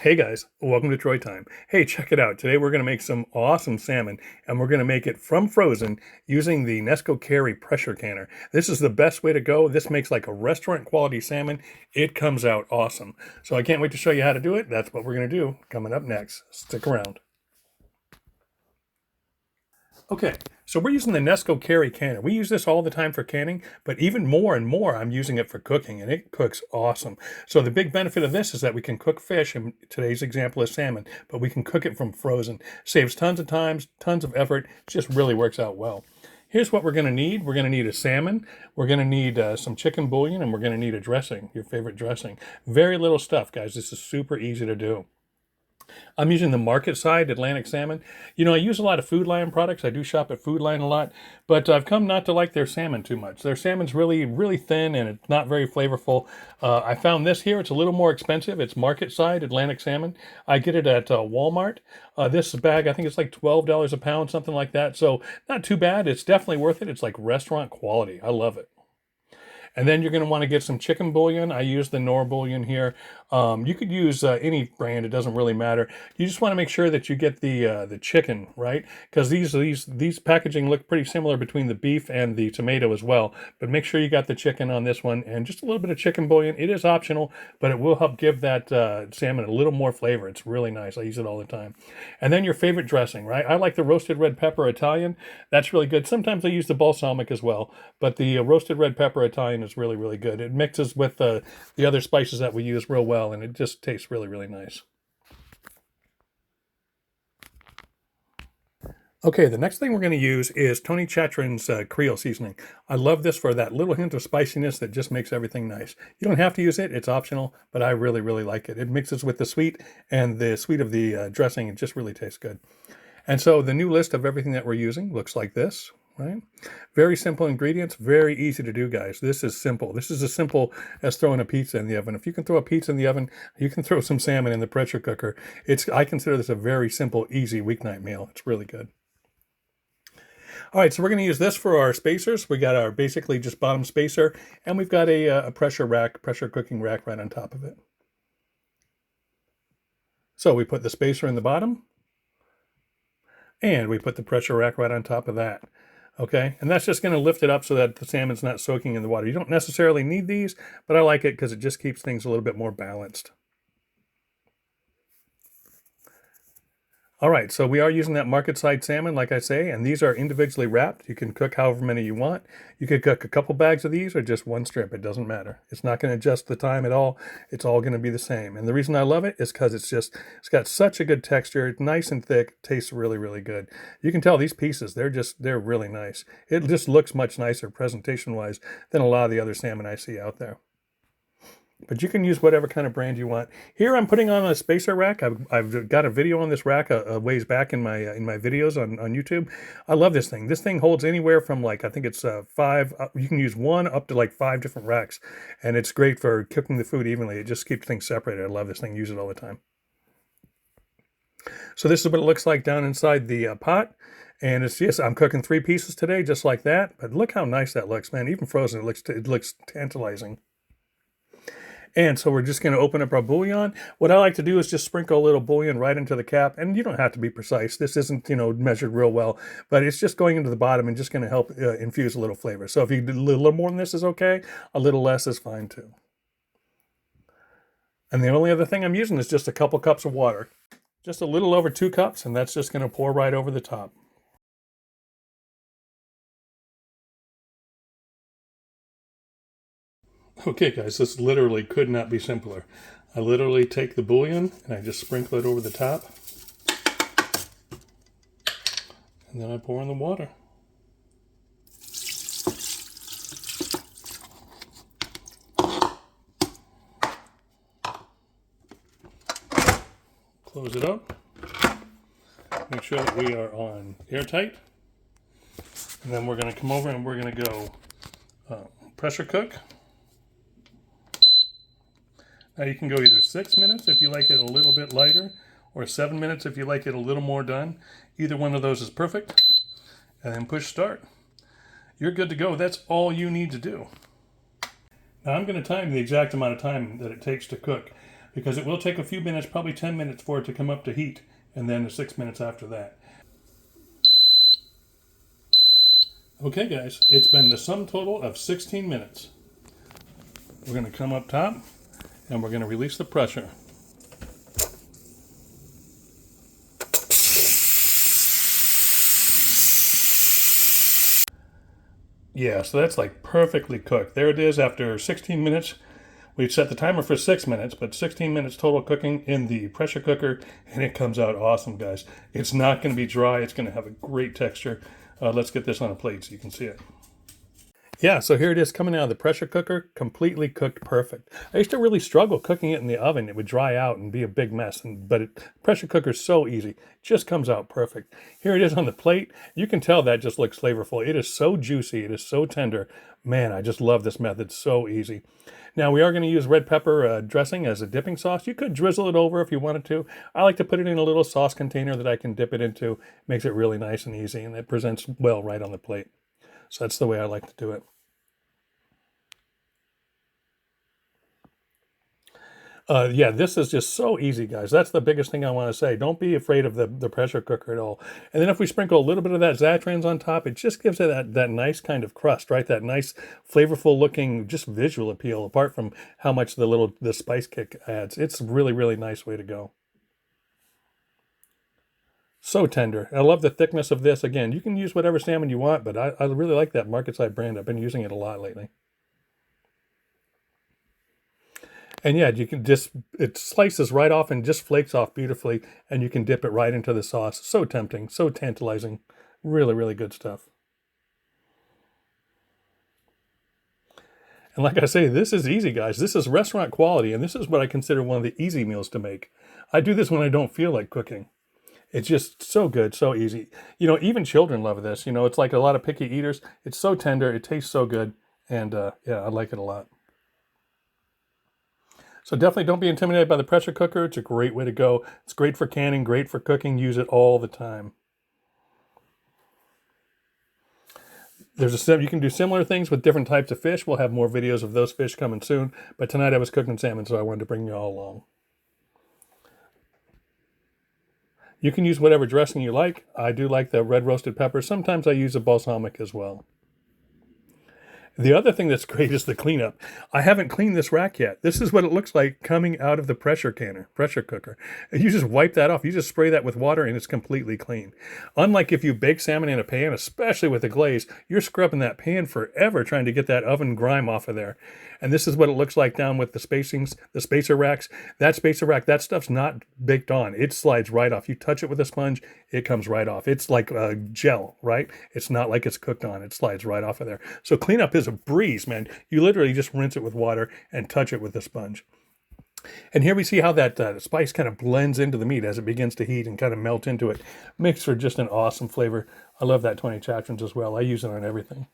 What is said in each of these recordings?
Hey guys, welcome to Troy Time. Hey, check it out. Today we're going to make some awesome salmon and we're going to make it from frozen using the Nesco Carey pressure canner. This is the best way to go. This makes like a restaurant quality salmon. It comes out awesome. So I can't wait to show you how to do it. That's what we're going to do coming up next. Stick around. Okay, so we're using the Nesco Carey canner. We use this all the time for canning, but even more and more I'm using it for cooking, and it cooks awesome. So the big benefit of this is that we can cook fish, and today's example is salmon, but we can cook it from frozen. Saves tons of time, tons of effort, just really works out well. Here's what we're going to need. We're going to need a salmon. We're going to need some chicken bouillon, and we're going to need a dressing, your favorite dressing. Very little stuff, guys. This is super easy to do. I'm using the market side Atlantic salmon. You know, I use a lot of Food Lion products. I do shop at Food Lion a lot, but I've come not to like their salmon too much. Their salmon's really, really thin and it's not very flavorful. I found this here. It's a little more expensive. It's market side Atlantic salmon. I get it at Walmart. This bag, I think it's like $12 a pound, something like that. So not too bad. It's definitely worth it. It's like restaurant quality. I love it. And then you're going to want to get some chicken bouillon. I use the Nor bouillon here. You could use any brand; it doesn't really matter. You just want to make sure that you get the chicken right, because these packaging look pretty similar between the beef and the tomato as well. But make sure you got the chicken on this one, and just a little bit of chicken bouillon. It is optional, but it will help give that salmon a little more flavor. It's really nice. I use it all the time. And then your favorite dressing, right? I like the roasted red pepper Italian. That's really good. Sometimes I use the balsamic as well, but the roasted red pepper Italian is really, really good. It mixes with the other spices that we use real well, and it just tastes really, really nice. Okay, the next thing we're going to use is Tony Chatrin's Creole seasoning. I love this for that little hint of spiciness that just makes everything nice. You don't have to use it. It's optional, but I really, really like it. It mixes with the sweet and the sweet of the dressing. It just really tastes good. And so the new list of everything that we're using looks like this, right? Very simple ingredients, very easy to do, guys. This is simple. This is as simple as throwing a pizza in the oven. If you can throw a pizza in the oven, you can throw some salmon in the pressure cooker. I consider this a very simple, easy weeknight meal. It's really good. All right, so we're going to use this for our spacers. We got our basically just bottom spacer, and we've got a pressure cooking rack right on top of it. So we put the spacer in the bottom, and we put the pressure rack right on top of that. Okay, and that's just going to lift it up so that the salmon's not soaking in the water. You don't necessarily need these, but I like it because it just keeps things a little bit more balanced. All right, so we are using that market side salmon, like I say, and these are individually wrapped. You can cook however many you want. You could cook a couple bags of these or just one strip. It doesn't matter. It's not going to adjust the time at all. It's all going to be the same. And the reason I love it is because it's got such a good texture. It's nice and thick. Tastes really, really good. You can tell these pieces, they're really nice. It just looks much nicer presentation-wise than a lot of the other salmon I see out there. But you can use whatever kind of brand you want. Here I'm putting on a spacer rack. I've got a video on this rack a ways back in my videos on YouTube. I love this thing. This thing holds anywhere from like, I think it's five, you can use one up to like 5 different racks. And it's great for cooking the food evenly. It just keeps things separated. I love this thing. Use it all the time. So this is what it looks like down inside the pot. And it's just, I'm cooking 3 pieces today, just like that. But look how nice that looks, man. Even frozen, it looks tantalizing. And so we're just going to open up our bouillon. What I like to do is just sprinkle a little bouillon right into the cap. And you don't have to be precise. This isn't, measured real well. But it's just going into the bottom and just going to help infuse a little flavor. So if you do a little more than this is okay. A little less is fine too. And the only other thing I'm using is just a couple cups of water. Just a little over 2 cups. And that's just going to pour right over the top. Okay, guys, this literally could not be simpler. I literally take the bouillon and I just sprinkle it over the top. And then I pour in the water. Close it up. Make sure that we are on airtight. And then we're going to come over and we're going to go pressure cook. Now you can go either 6 minutes if you like it a little bit lighter, or 7 minutes if you like it a little more done. Either one of those is perfect. And then push start. You're good to go. That's all you need to do. Now I'm going to time the exact amount of time that it takes to cook, because it will take a few minutes, probably 10 minutes for it to come up to heat, and then 6 minutes after that. Okay guys, it's been the sum total of 16 minutes. We're going to come up top and we're going to release the pressure. Yeah, so that's like perfectly cooked. There it is after 16 minutes. We've set the timer for 6 minutes, but 16 minutes total cooking in the pressure cooker, and it comes out awesome, guys. It's not going to be dry. It's going to have a great texture. Let's get this on a plate so you can see it. Yeah, so here it is coming out of the pressure cooker, completely cooked perfect. I used to really struggle cooking it in the oven. It would dry out and be a big mess, but pressure cooker is so easy. It just comes out perfect. Here it is on the plate. You can tell that just looks flavorful. It is so juicy. It is so tender. Man, I just love this method. So easy. Now, we are going to use red pepper dressing as a dipping sauce. You could drizzle it over if you wanted to. I like to put it in a little sauce container that I can dip it into. Makes it really nice and easy, and it presents well right on the plate. So that's the way I like to do it. Yeah, this is just so easy, guys. That's the biggest thing I want to say. Don't be afraid of the pressure cooker at all. And then if we sprinkle a little bit of that Zatrans on top, it just gives it that nice kind of crust, right? That nice, flavorful looking, just visual appeal, apart from how much the spice kick adds. It's a really, really nice way to go. So tender. I love the thickness of this. Again, you can use whatever salmon you want, but I really like that Market Side brand. I've been using it a lot lately. And yeah, you can it slices right off and just flakes off beautifully, and you can dip it right into the sauce. So tempting, so tantalizing. Really, really good stuff. And like I say, this is easy, guys. This is restaurant quality, and this is what I consider one of the easy meals to make. I do this when I don't feel like cooking. It's just so good, so easy. You know, even children love this. You know, it's like a lot of picky eaters. It's so tender. It tastes so good. And yeah, I like it a lot. So definitely don't be intimidated by the pressure cooker. It's a great way to go. It's great for canning, great for cooking. Use it all the time. You can do similar things with different types of fish. We'll have more videos of those fish coming soon. But tonight I was cooking salmon, so I wanted to bring you all along. You can use whatever dressing you like. I do like the red roasted pepper. Sometimes I use a balsamic as well. The other thing that's great is the cleanup. I haven't cleaned this rack yet. This is what it looks like coming out of the pressure cooker. And you just wipe that off. You just spray that with water and it's completely clean. Unlike if you bake salmon in a pan, especially with a glaze, you're scrubbing that pan forever trying to get that oven grime off of there. And this is what it looks like down with the spacings, the spacer racks. That spacer rack, that stuff's not baked on. It slides right off. You touch it with a sponge, it comes right off. It's like gel, right? It's not like it's cooked on. It slides right off of there. So cleanup is a breeze, man. You literally just rinse it with water and touch it with a sponge. And here we see how that spice kind of blends into the meat as it begins to heat and kind of melt into it. Makes for just an awesome flavor. I love that 20 Chatrons as well. I use it on everything.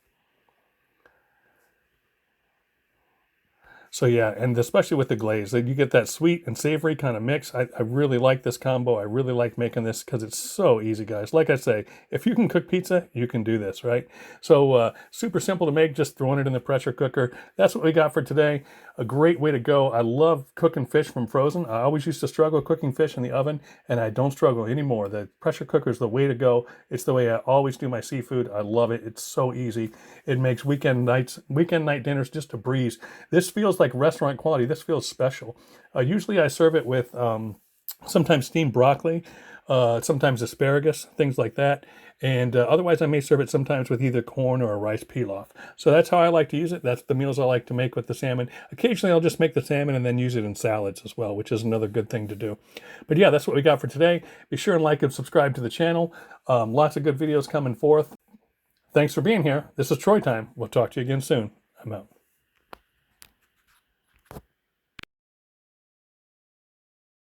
So yeah, and especially with the glaze, you get that sweet and savory kind of mix. I really like this combo. I really like making this because it's so easy, guys. Like I say, if you can cook pizza, you can do this, right? So super simple to make, just throwing it in the pressure cooker. That's what we got for today. A great way to go. I love cooking fish from frozen. I always used to struggle cooking fish in the oven, and I don't struggle anymore. The pressure cooker is the way to go. It's the way I always do my seafood. I love it. It's so easy. It makes weekend night dinners just a breeze. This feels like restaurant quality. This feels special. Usually I serve it with sometimes steamed broccoli, sometimes asparagus, things like that. And otherwise I may serve it sometimes with either corn or a rice pilaf. So that's how I like to use it. That's the meals I like to make with the salmon. Occasionally I'll just make the salmon and then use it in salads as well, which is another good thing to do. But yeah, that's what we got for today. Be sure and like and subscribe to the channel. Lots of good videos coming forth. Thanks for being here. This is Troy Time. We'll talk to you again soon. I'm out.